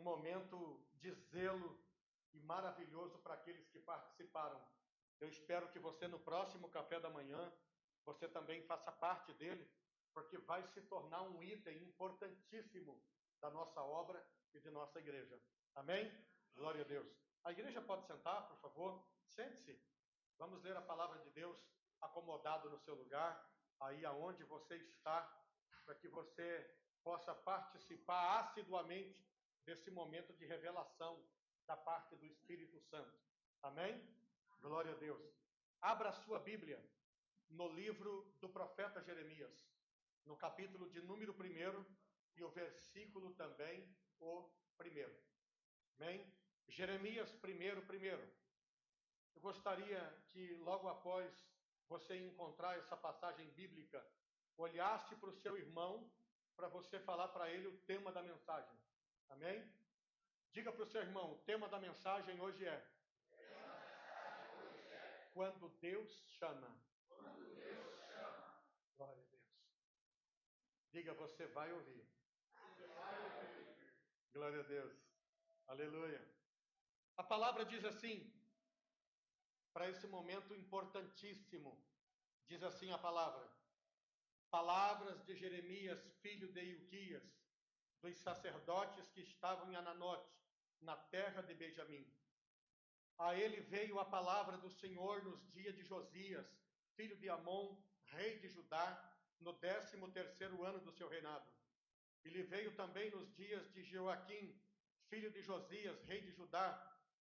um momento de zelo e maravilhoso para aqueles que participaram. Eu espero que você, no próximo café da manhã, você também faça parte dele, porque vai se tornar um item importantíssimo da nossa obra e de nossa igreja. Amém? Glória a Deus. A igreja pode sentar, por favor? Sente-se. Vamos ler a palavra de Deus acomodado no seu lugar, aí aonde você está, para que você possa participar assiduamente desse momento de revelação da parte do Espírito Santo. Amém? Glória a Deus. Abra a sua Bíblia no livro do profeta Jeremias, no capítulo de número 1 e o versículo também o 1. Amém? Jeremias 1. Eu gostaria que logo após você encontrar essa passagem bíblica, olhasse para o seu irmão para você falar para ele o tema da mensagem. Amém? Diga para o seu irmão, o tema da mensagem hoje é Quando Deus chama. Quando Deus chama. Glória a Deus. Diga, você vai ouvir. Você vai ouvir. Glória a Deus. Aleluia. A palavra diz assim, para esse momento importantíssimo, diz assim a palavra. Palavras de Jeremias, filho de Ilquias, dos sacerdotes que estavam em Ananote, na terra de Benjamim. A ele veio a palavra do Senhor nos dias de Josias, filho de Amon, rei de Judá, no 13º ano do seu reinado. E lhe veio também nos dias de Joaquim, filho de Josias, rei de Judá,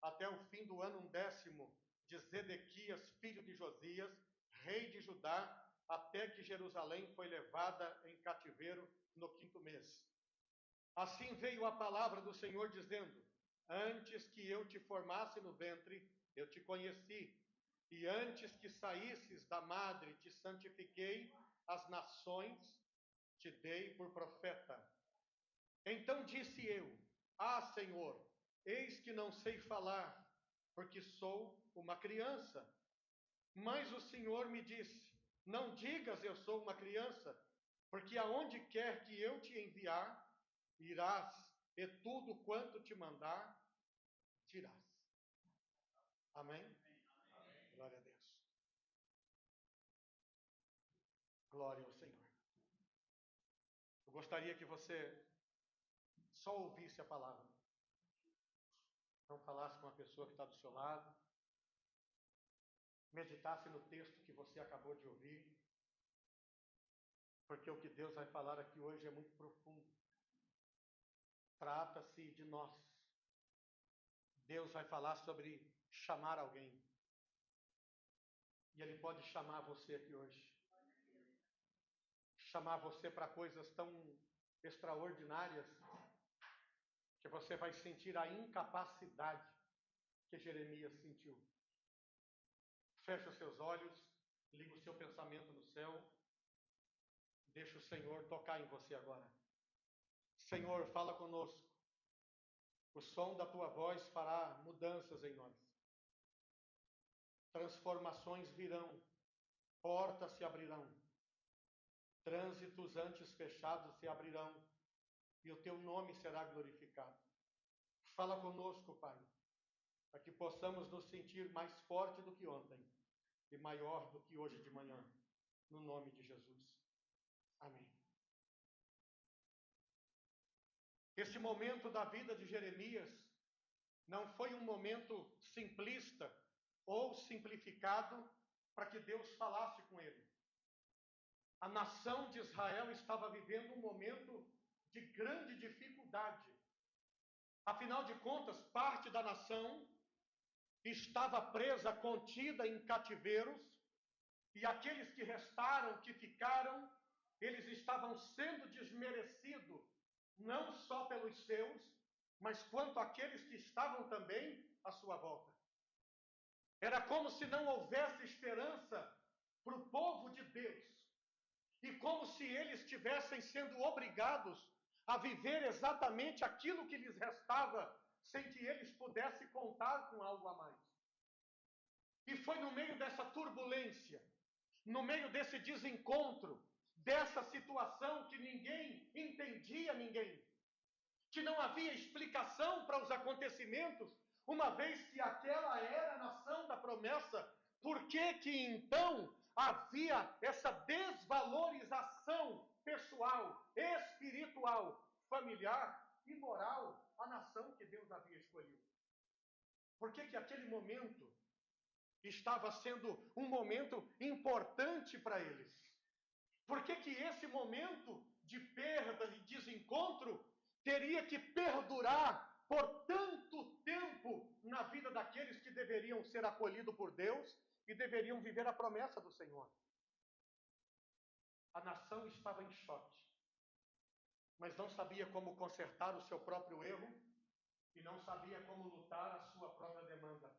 até o fim do ano 10º, de Zedequias, filho de Josias, rei de Judá, até que Jerusalém foi levada em cativeiro no 5º mês. Assim veio a palavra do Senhor dizendo, antes que eu te formasse no ventre, eu te conheci, e antes que saísses da madre, te santifiquei, as nações te dei por profeta. Então disse eu, Senhor, eis que não sei falar, porque sou uma criança. Mas o Senhor me disse, não digas eu sou uma criança, porque aonde quer que eu te enviar, irás, e tudo quanto te mandar, dirás. Amém? Amém. Glória a Deus. Glória ao Senhor. Eu gostaria que você só ouvisse a palavra. Não falasse com a pessoa que está do seu lado. Meditasse no texto que você acabou de ouvir. Porque o que Deus vai falar aqui hoje é muito profundo. Trata-se de nós. Deus vai falar sobre chamar alguém. E Ele pode chamar você aqui hoje. Chamar você para coisas tão extraordinárias que você vai sentir a incapacidade que Jeremias sentiu. Feche os seus olhos, liga o seu pensamento no céu. Deixa o Senhor tocar em você agora. Senhor, fala conosco. O som da tua voz fará mudanças em nós. Transformações virão. Portas se abrirão. Trânsitos antes fechados se abrirão. E o teu nome será glorificado. Fala conosco, Pai, para que possamos nos sentir mais forte do que ontem e maior do que hoje de manhã. No nome de Jesus. Amém. Este momento da vida de Jeremias não foi um momento simplista ou simplificado para que Deus falasse com ele. A nação de Israel estava vivendo um momento de grande dificuldade. Afinal de contas, parte da nação estava presa, contida em cativeiros, e aqueles que restaram, que ficaram, eles estavam sendo desmerecidos, não só pelos seus, mas quanto aqueles que estavam também à sua volta. Era como se não houvesse esperança para o povo de Deus, e como se eles estivessem sendo obrigados a viver exatamente aquilo que lhes restava, sem que eles pudessem contar com algo a mais. E foi no meio dessa turbulência, no meio desse desencontro, dessa situação que ninguém entendia ninguém, que não havia explicação para os acontecimentos, uma vez que aquela era a nação da promessa. Por que que então havia essa desvalorização pessoal, espiritual, familiar e moral à nação que Deus havia escolhido? Por que que aquele momento estava sendo um momento importante para eles? Por que que esse momento de perda e desencontro teria que perdurar por tanto tempo na vida daqueles que deveriam ser acolhidos por Deus e deveriam viver a promessa do Senhor? A nação estava em choque, mas não sabia como consertar o seu próprio erro e não sabia como lutar a sua própria demanda.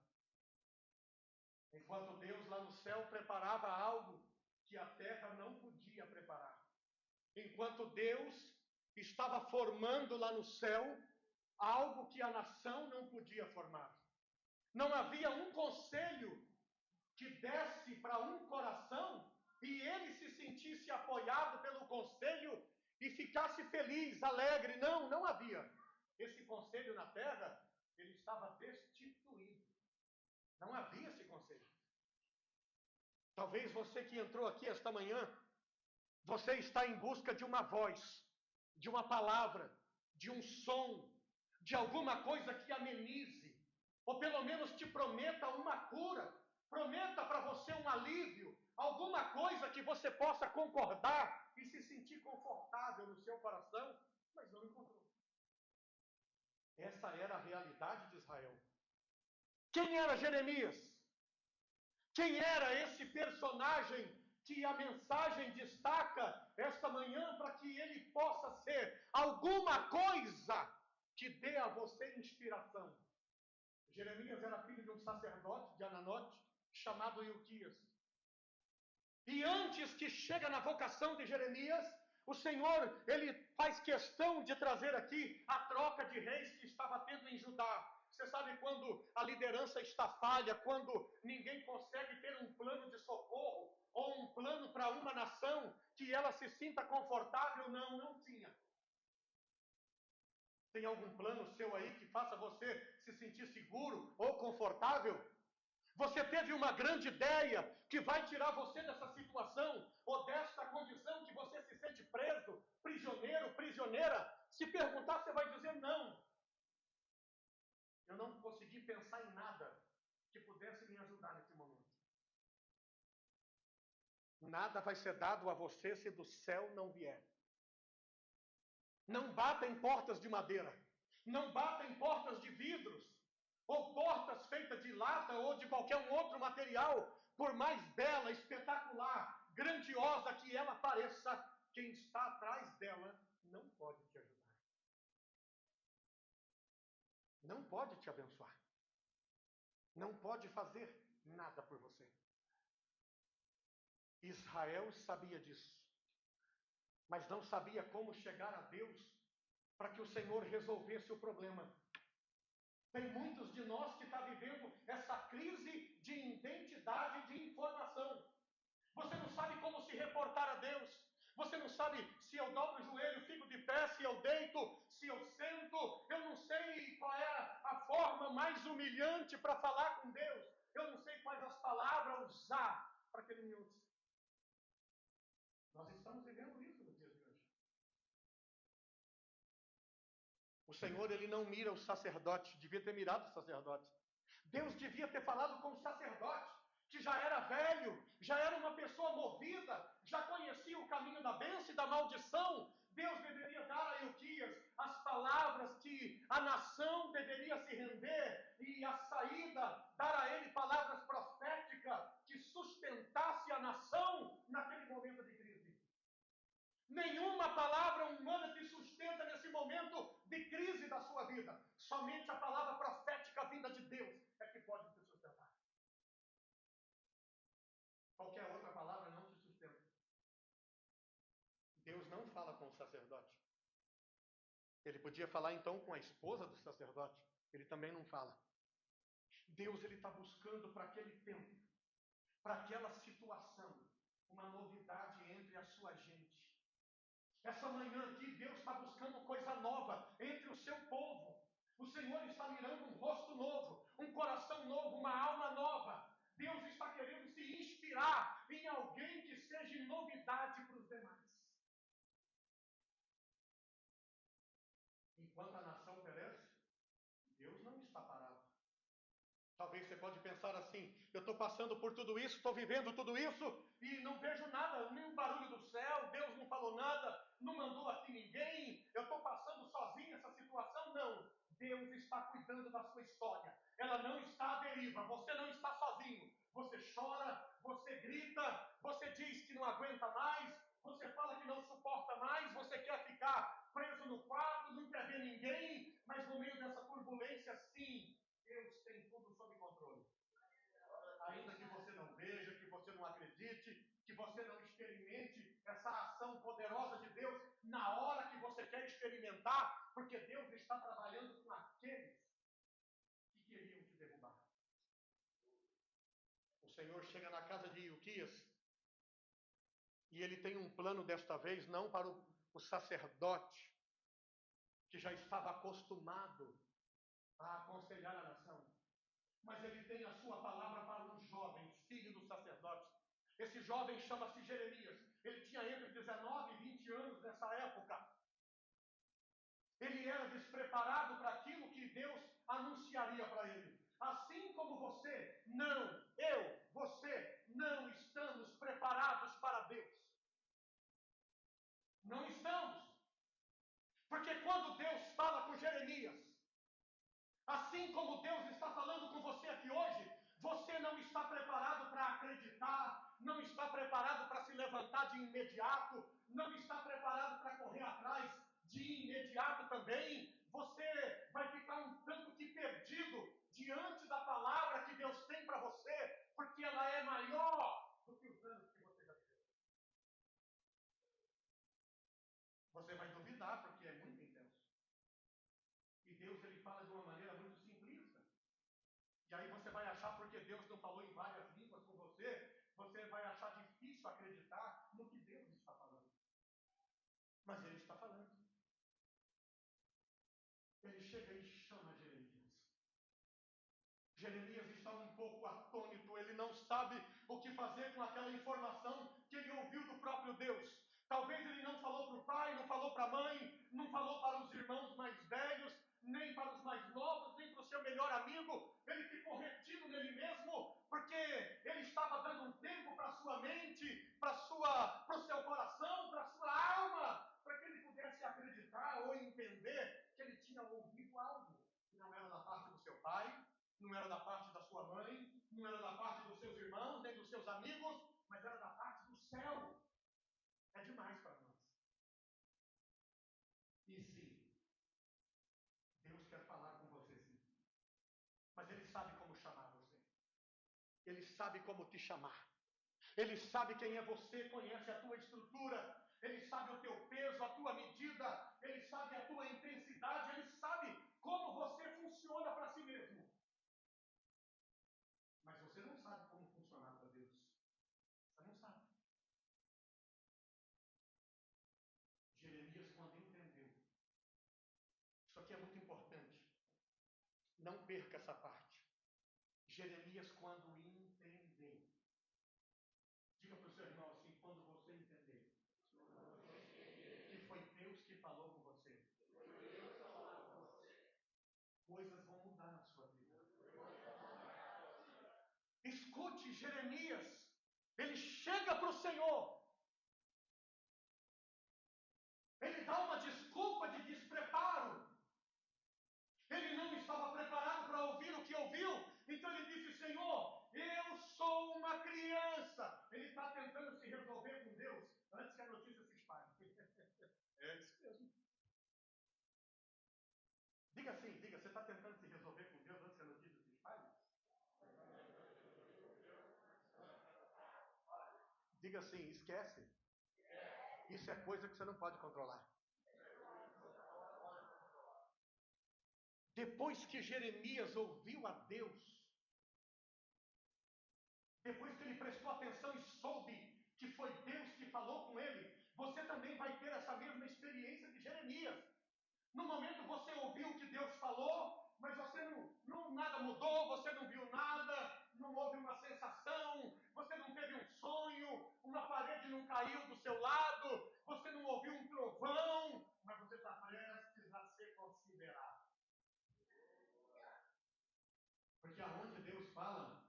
Enquanto Deus lá no céu preparava algo que a terra não podia preparar. Enquanto Deus estava formando lá no céu algo que a nação não podia formar. Não havia um conselho que desse para um coração e ele se sentisse apoiado pelo conselho e ficasse feliz, alegre. Não, não havia. Esse conselho na terra, ele estava destituído. Não havia esse conselho. Talvez você que entrou aqui esta manhã, você está em busca de uma voz, de uma palavra, de um som, de alguma coisa que amenize, ou pelo menos te prometa uma cura, prometa para você um alívio, alguma coisa que você possa concordar e se sentir confortável no seu coração, mas não encontrou. Essa era a realidade de Israel. Quem era Jeremias? Quem era esse personagem que a mensagem destaca esta manhã para que ele possa ser alguma coisa que dê a você inspiração? Jeremias era filho de um sacerdote de Ananote, chamado Ilquias. E antes que chega na vocação de Jeremias, o Senhor, ele faz questão de trazer aqui a troca de reis que estava tendo em Judá. Você sabe quando a liderança está falha, quando ninguém consegue ter um plano de socorro, ou um plano para uma nação que ela se sinta confortável? Não, não tinha. Tem algum plano seu aí que faça você se sentir seguro ou confortável? Você teve uma grande ideia que vai tirar você dessa situação, ou desta condição que você se sente preso, prisioneiro, prisioneira? Se perguntar, você vai dizer não. Eu não consegui pensar em nada que pudesse me ajudar nesse momento. Nada vai ser dado a você se do céu não vier. Não bata em portas de madeira, não bata em portas de vidros, ou portas feitas de lata ou de qualquer outro material, por mais bela, espetacular, grandiosa que ela pareça, quem está atrás dela não pode te ajudar. Não pode te abençoar. Não pode fazer nada por você. Israel sabia disso, mas não sabia como chegar a Deus para que o Senhor resolvesse o problema. Tem muitos de nós que estão vivendo essa crise de identidade e de informação. Você não sabe como se reportar a Deus. Você não sabe se eu dobro o joelho, fico de pé, se eu deito, se eu sento. Eu não sei qual é a forma mais humilhante para falar com Deus. Eu não sei quais as palavras usar para que Ele me ouça. Nós estamos vivendo isso nos dias de hoje. O Senhor, Ele não mira o sacerdote. Devia ter mirado o sacerdote. Deus devia ter falado com o sacerdote, que já era velho, já era uma pessoa movida, já conhecia o caminho da bênção e da maldição. Deus deveria dar a Ilquias as palavras que a nação deveria se render, e a saída, dar a ele palavras proféticas que sustentasse a nação naquele momento de crise. Nenhuma palavra humana te sustenta nesse momento de crise da sua vida. Somente a palavra profética vinda de Deus é que pode te sustentar. Qualquer outra palavra não te sustenta. Deus não fala com o sacerdote. Ele podia falar então com a esposa do sacerdote. Ele também não fala. Deus, ele está buscando para aquele tempo, para aquela situação, uma novidade entre a sua gente. Essa manhã aqui, Deus está buscando coisa nova entre o seu povo. O Senhor está mirando um rosto novo, um coração novo, uma alma nova. Deus está querendo se inspirar em alguém que seja novidade para os demais. Enquanto a nação perece, Deus não está parado. Talvez você pode pensar assim: eu estou passando por tudo isso, estou vivendo tudo isso e não vejo nada, nenhum barulho do céu, Deus não falou nada, não mandou aqui ninguém, eu estou passando sozinho essa situação. Não, Deus está cuidando da sua história, ela não está à deriva, você não está sozinho. Você chora, você grita, você diz que não aguenta mais, você fala que não suporta mais, você quer ficar preso no quarto, não quer ver ninguém, mas no meio dessa turbulência, sim, Deus tem tudo sob controle. Ainda que você não veja, que você não acredite, que você não experimente essa ação poderosa de Deus na hora que você quer experimentar, porque Deus está trabalhando com aqueles que queriam te derrubar. O Senhor chega na casa de Ilquias e ele tem um plano desta vez, não para o sacerdote, que já estava acostumado a aconselhar a nação, mas ele tem a sua palavra para um jovem, filho do sacerdote. Esse jovem chama-se Jeremias. Ele tinha entre 19 e 20 anos nessa época. Ele era despreparado para aquilo que Deus anunciaria para ele. Assim como você não estamos preparados para Deus. Não estamos. Porque quando Deus fala com Jeremias, assim como Deus está falando com você aqui hoje, você não está preparado para acreditar, não está preparado para se levantar de imediato, não está preparado para correr atrás de imediato também. Você vai ficar um tanto que perdido diante da palavra que Deus tem para você, porque ela é maior do que os anos que você já viveu. Você vai duvidar, porque é muito intenso. E Deus, ele fala de uma maneira muito simplista. E aí você vai achar, porque Deus não falou em várias línguas com você, você vai achar difícil acreditar no que Deus está falando. Mas Ele está falando. Ele chega e chama Jeremias. Jeremias está um pouco atônito, ele não sabe o que fazer com aquela informação que ele ouviu do próprio Deus. Talvez ele não falou para o pai, não falou para a mãe, não falou para os irmãos mais velhos, nem para os mais novos, nem para o seu melhor amigo. Ele ficou retido nele mesmo, porque ele estava dando um tempo para a sua mente, para o seu coração, para a sua alma, para que ele pudesse acreditar ou entender que ele tinha ouvido algo que não era da parte do seu pai, não era da parte da sua mãe, não era da parte dos seus irmãos, nem dos seus amigos, mas era da parte do céu. É demais para nós. E sim, Deus quer falar com você sim. Mas Ele sabe como chamar você. Ele sabe como te chamar. Ele sabe quem é você, conhece a tua estrutura. Ele sabe o teu peso, a tua medida. Ele sabe a tua intensidade. Ele sabe como você funciona para si mesmo. Mas você não sabe como funcionar para Deus. Você não sabe. Jeremias, quando entendeu, isso aqui é muito importante, não perca essa parte. Jeremias, quando entendeu, diga para o seu irmão assim: quando você entender que foi Deus que falou com você, coisas vão mudar na sua vida. Escute, Jeremias, ele chega para o Senhor, ele dá uma desculpa de despreparo. Ele não estava preparado para ouvir o que ouviu, então ele disse: Senhor, eu sou uma criança. Ele está tentando se resolver com Deus antes que a notícia se espalhe. É isso mesmo. Diga assim, diga, você está tentando se resolver com Deus antes que a notícia se espalhe? Diga assim, esquece. Isso é coisa que você não pode controlar. Depois que Jeremias ouviu a Deus, depois que ele prestou atenção e soube que foi Deus que falou com ele, você também vai ter essa mesma experiência de Jeremias. No momento você ouviu o que Deus falou, mas você nada mudou, você não viu nada, não houve uma sensação, você não teve um sonho, uma parede não caiu do seu lado, você não ouviu um trovão, mas você está prestes a ser considerado. Porque aonde Deus fala,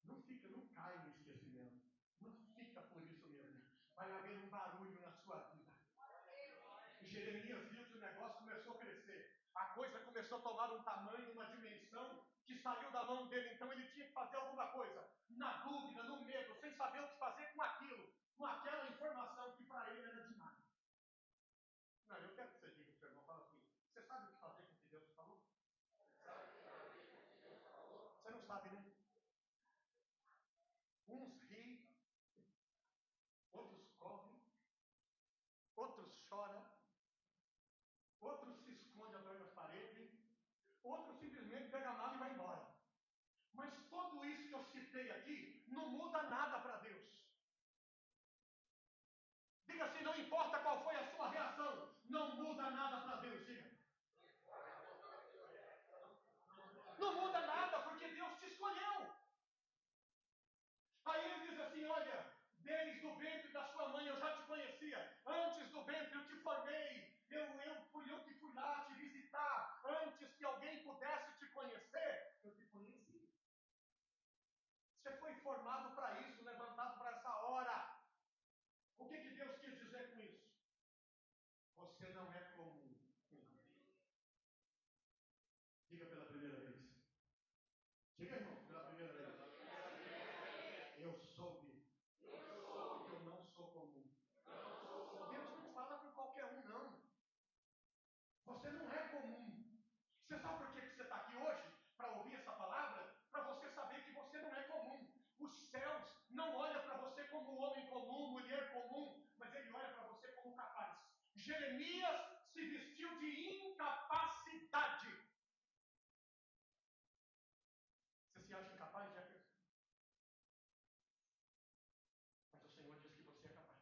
não cai no esquecimento. Não fica por isso mesmo. Vai haver um barulho na sua vida. E Jeremias viu que o negócio começou a crescer. A coisa começou a tomar um tamanho, uma dimensão que saiu da mão dele. Então ele tinha que fazer alguma coisa. Na dúvida, no medo, sem saber o que fazer com aquilo. Com aquela informação que para ele era demais. Não, eu quero que você diga para o seu irmão, fala assim, você sabe o que fazer com o que Deus falou? Você não sabe, né? Uns riem, outros correm, outros choram, outros se escondem atrás das paredes, outros simplesmente pegam a mala e vai embora. Mas tudo isso que eu citei aqui não muda nada para Deus. Diga assim, não importa qual foi a sua reação, não muda nada para Deus. Diga. Não muda nada porque Deus te escolheu. Aí ele diz assim, olha, desde o ventre da sua mãe eu já te conhecia. Antes do ventre eu te formei. Fui eu que fui lá te visitar. Antes que alguém pudesse te conhecer, eu te conheci. Você foi formado para isso, levantado para essa hora. O que Deus quis dizer com isso? Você não é comum. Diga pela primeira vez. Diga, irmão, pela primeira vez. Eu soube. Porque eu não sou comum. Deus não fala com qualquer um, não. Você não é comum. Você sabe por que você está aqui hoje? Para ouvir essa palavra? Para você saber que você não é comum. Os céus não olham para você como homem comum, mulher comum, mas ele olha para você como capaz. Jeremias se vestiu de incapacidade. Você se acha incapaz, Jefferson? Mas o Senhor diz que você é capaz.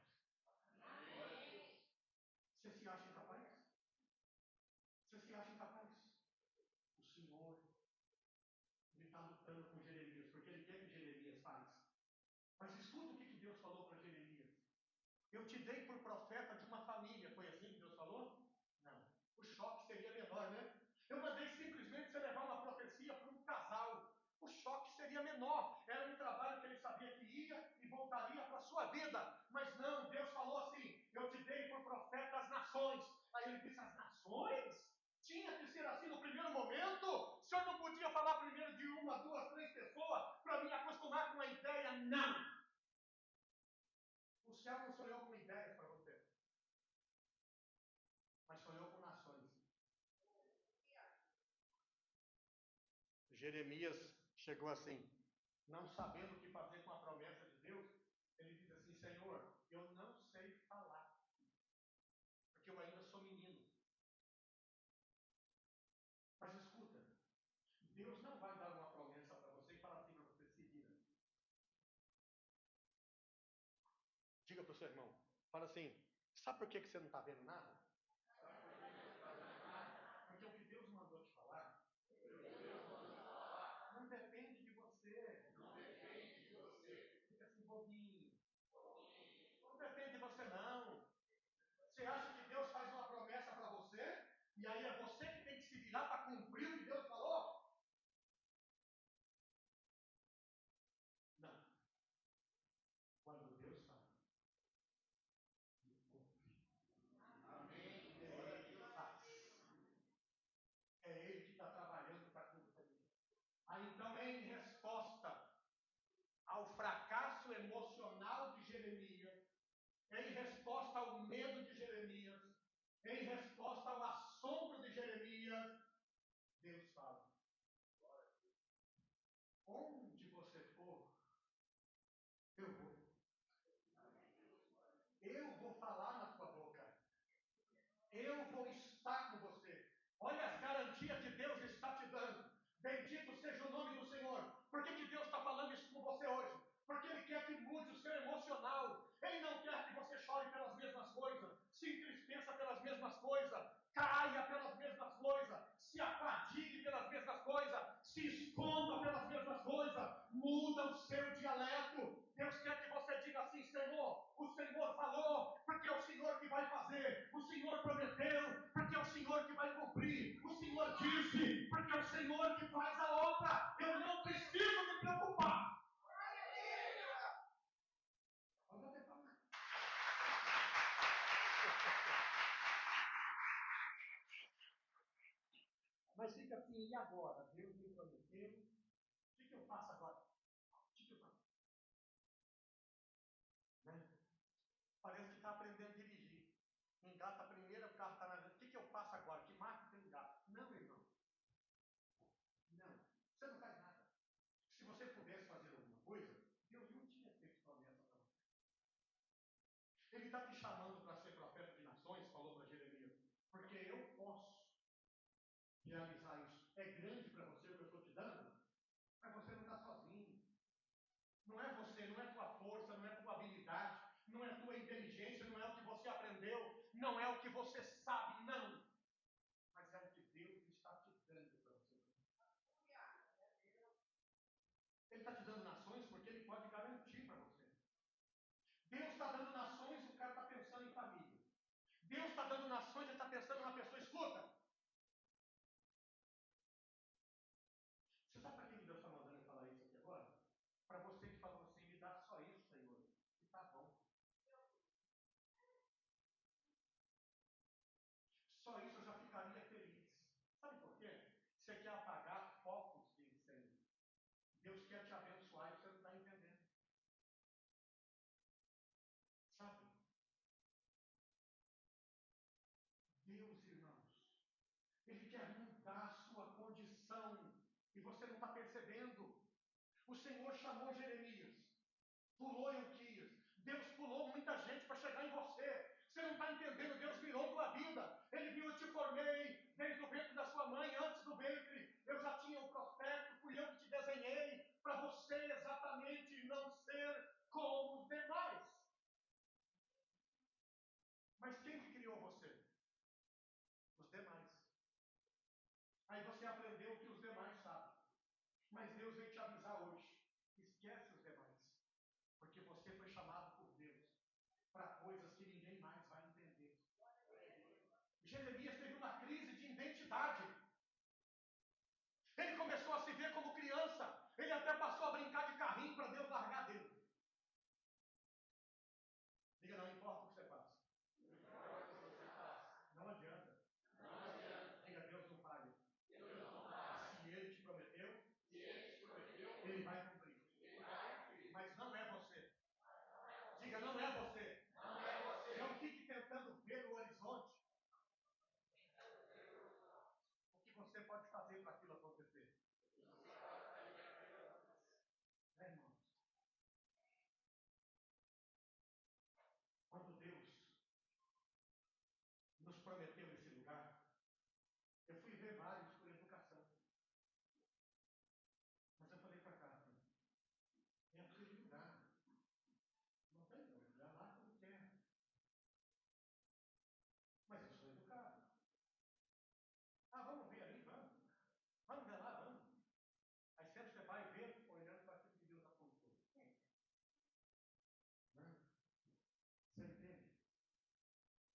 Você se acha incapaz? Você se acha incapaz? O Senhor, ele está lutando com Jeremias, porque ele quer que Jeremias faz. Mas escuta o que Deus falou para Jeremias. Eu te dei por profeta de uma família. Foi assim que Deus falou? Não. O choque seria menor, né? Eu mandei simplesmente você levar uma profecia para um casal. O choque seria menor. Era um trabalho que ele sabia que ia e voltaria para a sua vida. Mas não, Deus falou assim, eu te dei por profeta às nações. Aí ele disse, as nações? Tinha que ser assim no primeiro momento? O senhor não podia falar primeiro de uma, duas, três pessoas para me acostumar com a ideia? Não. O céu não sonhou com ideias para você, mas sonhou com nações. Jeremias chegou assim, não sabendo o que fazer com a promessa de Deus, ele diz assim, Senhor, eu não sei falar, porque eu ainda sou menino. Mas escuta, Deus não vai dar uma promessa para você e falar assim para você se vira. Diga para o seu irmão, fala assim, sabe por que você não está vendo nada? Porque o que Deus mandou te falar não depende de você. Não depende de você. Fica assim, bobinho. Não depende de você, não. Você acha que Deus faz uma promessa para você? E aí é você que tem que se virar para cumprir o que Deus falou? Não. Quando Deus fala, Ele cumpre. Amém. É Ele que faz. É Ele que está trabalhando para cumprir. Aí então, em resposta ao fracasso emocional de Jeremias, em resposta ao medo de Jeremias, em resposta ao assombro de Jeremias, Deus fala: onde você for, eu vou. Eu vou falar na sua boca. Eu vou estar com você. Olha as garantias que Deus está te dando. Bendito seja o nome do Senhor. Por que Deus está falando isso com você hoje? Porque Ele quer que mude o seu emocional. Ele não quer que você chore pelas mesmas Mas fica assim, e agora? Deus me prometeu. O que eu faço agora? O que eu faço? Né? Parece que está aprendendo a dirigir. Engata a primeira, o carro está na. O que eu faço agora? Que marca tem engato? Não, irmão. Não. Você não faz nada. Se você pudesse fazer alguma coisa, Deus não tinha feito promessa para você. Ele está te chamando para ser profeta de nações, falou para Jeremias, porque eu posso realizar isso. É grande para você o que eu estou te dando, mas você não está sozinho. Não é você, não é tua força, não é tua habilidade, não é tua inteligência, não é o que você aprendeu, não é o que você sabe, não. Mas é o que Deus está te dando para você. Ele está te dando nações porque Ele pode garantir para você. Deus está dando nações, o cara está pensando em família. Deus está dando nações, ele está pensando em uma pessoa. Escuta. Você sabe para que Deus está mandando eu falar isso aqui agora? Para você que falou assim, me dá só isso, Senhor. E tá bom. Só isso eu já ficaria feliz. Sabe por quê? Você quer apagar focos de incêndio. Deus quer te abençoar e você não está entendendo. Sabe? Deus, irmãos, Ele quer mudar a sua condição e você não está percebendo. O Senhor chamou Jeremias, pulou Euquias. Deus pulou muita gente para chegar em você. Você não está entendendo, Deus virou tua vida. Ele viu, eu te formei desde o ventre da sua mãe, antes do ventre. Eu já tinha o prospecto, fui eu que te desenhei para você exatamente não ser como os demais. Mas quem que criou você? Os demais. Aí você aprendeu o que os demais sabem. Mas Deus vem te avisar hoje. Esquece os demais. Porque você foi chamado por Deus para coisas que ninguém mais vai entender. Jeremias teve uma crise de identidade. Ele começou a se ver como criança. Ele até passou a brincar de carrinho para Deus largar dele. Diga, não importa o que você faça. Não adianta. Diga, Deus não falha. Se Ele te prometeu, Ele vai cumprir. Mas não é você. Diga, não é você. Não fique tentando ver o horizonte. O que você pode fazer para aquilo acontecer? É, irmãos. Quando Deus nos prometeu esse lugar, eu fui ver vários por educação. Mas eu falei para cá, assim, é aquele lugar. Não tem como, já lá como quer. Mas eu sou educado. Ah, vamos ver ali, vamos. Vamos ver lá, vamos. Aí sempre você vai ver, olhando para aquilo que Deus apontou. Né? Você entende?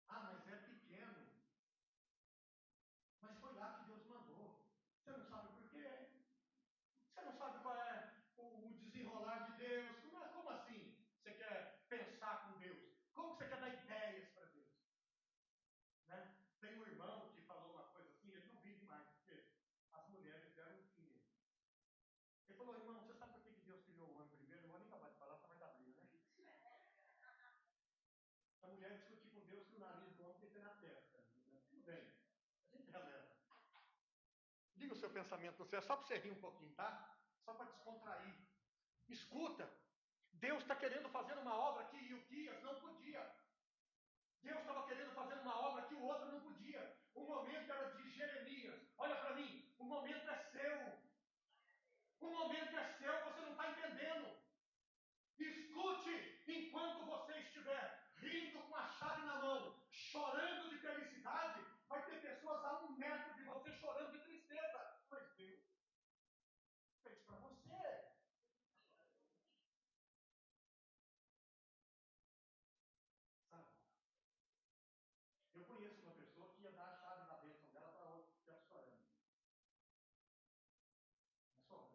Ah, mas é pequeno. Mas foi lá que Deus mandou. Você não sabe por quê. Você não sabe qual é o desenrolar de Deus. Como assim você quer pensar com Deus? Como você quer dar ideias para Deus? Né? Tem um irmão que falou uma coisa assim, ele não vive mais, porque as mulheres deram um fim nele. Ele falou, irmão, você sabe por que Deus criou o homem primeiro? O homem nunca vai falar, só vai dar briga, né? A mulher discutir com Deus que o nariz do homem tem que ser na testa. Tudo bem. A gente releva. Diga o seu pensamento, você é só para você rir um pouquinho, tá? Só para descontrair. Escuta. Deus está querendo fazer uma obra que Ilquias não podia. Deus estava querendo fazer uma obra que o outro não podia. O momento era de Jeremias. Olha para mim, o momento é seu. O momento é seu, você não está entendendo. Escute enquanto você estiver rindo com a chave na mão, chorando de felicidade, vai ter pessoas a 1 metro de você chorando de tristeza. Mas Deus fez para você. Sabe? Eu conheço uma pessoa que ia dar a chave da bênção dela para outra que está chorando. É só.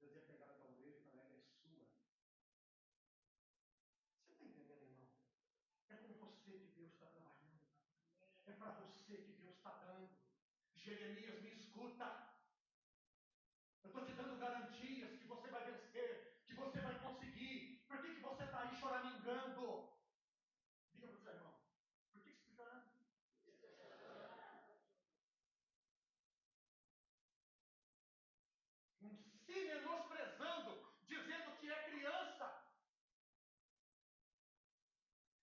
Deus ia pegar a tua orelha e falar, ela é sua. Você está entendendo, irmão? É com você que Deus está trabalhando. É para você que Deus está dando. Jeremias, me escuta. Eu estou te dando garantias que você vai vencer, que você vai conseguir. Por que você está aí choramingando? Diga para o seu irmão, por que você está chorando? Se menosprezando, dizendo que é criança.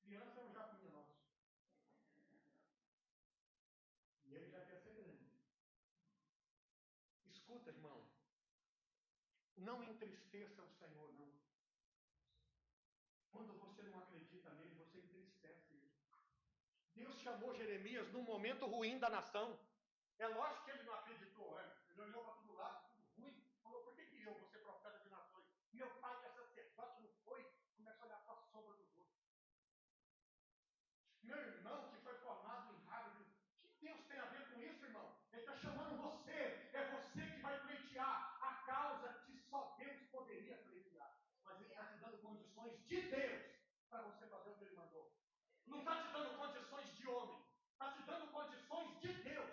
Criança é um japinha nosso. E ele já quer ser grande. Escuta, irmão. Não entristeça o Senhor, não. Quando você não acredita nele, você entristece ele. Deus chamou Jeremias num momento ruim da nação. É lógico que ele não acreditou antes. Ele olhou para todo lado, tudo ruim. Falou, por que eu vou ser profeta de nações? Meu pai que é sacerdote não foi. Começou a olhar para a sombra dos outros. Meu irmão que foi formado em Harvard. O que Deus tem a ver com isso, irmão? Ele está chamando você. É você que vai pleitear a causa que só Deus poderia pleitear. Mas ele está te dando condições de Deus para você fazer o que ele mandou. Não está te dando condições de homem. Está te dando condições de Deus.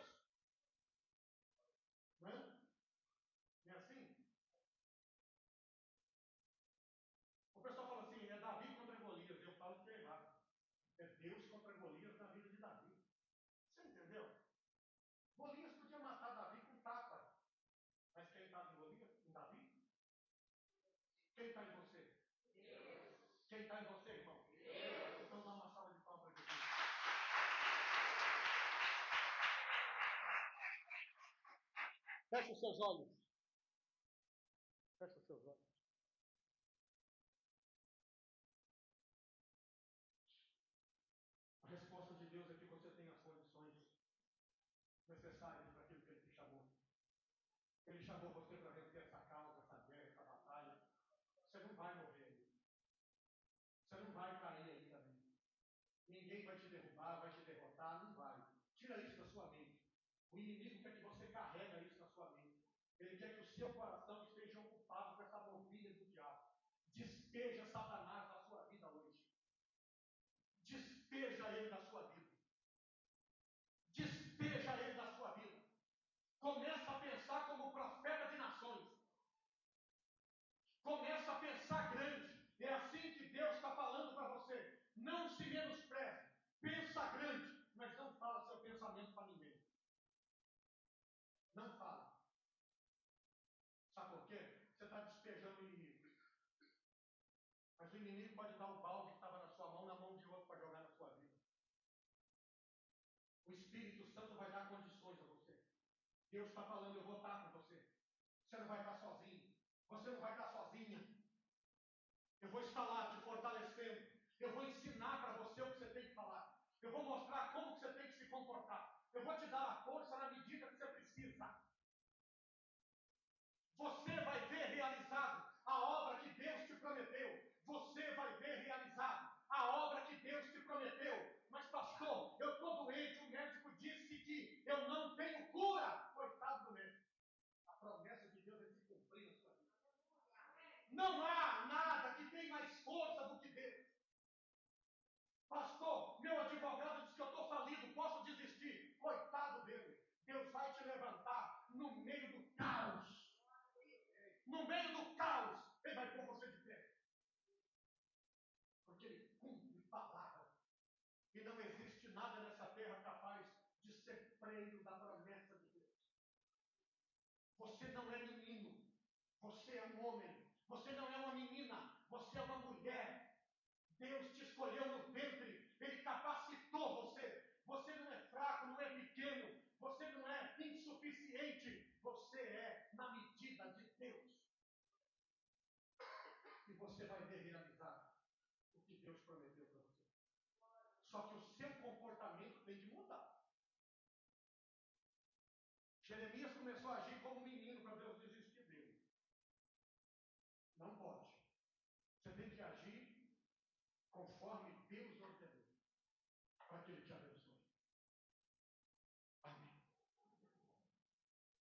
Não é? Não é assim? O pessoal fala assim, é Davi contra Golias. Eu falo que é errado. É Deus contra Golias na vida de Davi. Você entendeu? Golias podia matar Davi com tapa. Mas quem está em Golias? Em Davi? Quem está em você? Deus. Quem está em você, irmão? Deus. Então dá uma salva de palmas para Jesus. Feche os seus olhos. Feche os seus olhos. A resposta de Deus é que você tem as condições necessárias para aquilo que Ele te chamou. Ele chamou você para vencer essa causa, essa guerra, essa batalha. Você não vai morrer. Você não vai cair aí também. Ninguém vai te derrubar, vai te derrotar, não vai. Tira isso da sua mente. O inimigo quer que você carrega isso na sua mente. Ele quer que o seu coração esteja ocupado com essa mobília do diabo. Despeja Satanás da sua vida hoje. Despeja ele da sua vida. Despeja ele da sua vida. Começa a pensar como profeta de nações. Começa a pensar grande. É assim que Deus está falando para você. Não se menospreze. Pensa grande, mas não fala seu pensamento para ninguém. Não fala. Sabe por quê? Você está despejando o inimigo. Mas o inimigo pode dar o balde que estava na sua mão, na mão de outro para jogar na sua vida. O Espírito Santo vai dar condições a você. Deus está falando, eu vou estar com você. Você não vai estar sozinho. Você não vai estar sozinha. Eu vou estar lá te fortalecendo. Eu vou ensinar para você o que você tem que falar. Eu vou mostrar como que você tem que se comportar. Eu vou te dar a força na medida que você precisa. Você vai ver realizado a obra que Deus te prometeu. Você vai ver realizado a obra que Deus te prometeu. Mas pastor, eu estou doente, o médico disse que eu não tenho cura. Coitado do médico. A promessa de Deus é se cumprir na sua vida. Não há nada que tenha mais força do que Deus. Pastor, meu advogado diz que eu estou falido, posso desistir. Coitado dele. Deus vai te levantar no meio do caos. No meio do caos, Ele vai pôr você de pé. Porque Ele cumpre palavra. E não existe nada nessa terra capaz de ser freio da promessa de Deus. Você não é menino. Você é um homem. Você não é uma menina. Você é uma mulher. Deus te escolheu no ventre. Ele capacitou você. Você não é fraco, não é pequeno. Você não é insuficiente. Você é na medida de Deus. E você vai ver realizar o que Deus prometeu para você. Só que o seu comportamento tem que mudar. Jeremias começou a agir como menino para Deus desistir dele. Não pode. Você tem que agir conforme Deus ordenou, para que Ele te abençoe. Amém.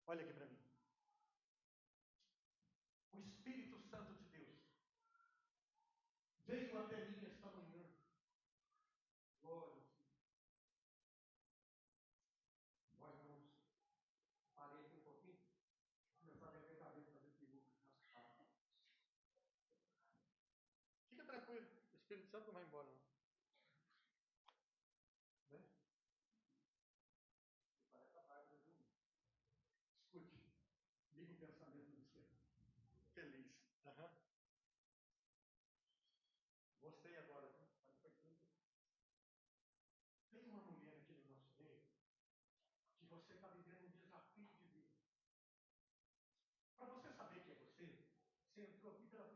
Olha aqui para mim. O Espírito Santo de Deus veio até mim esta manhã. Glória ao Senhor. Nós vamos Espírito Santo não vai embora, não. Né? Parece a Bárbara, viu? Escute, liga o pensamento do seu. Feliz. Uhum. Gostei agora, viu? Foi tudo. Tem uma mulher aqui no nosso meio que você está vivendo um desafio de vida. Para você saber quem é você entrou aqui pela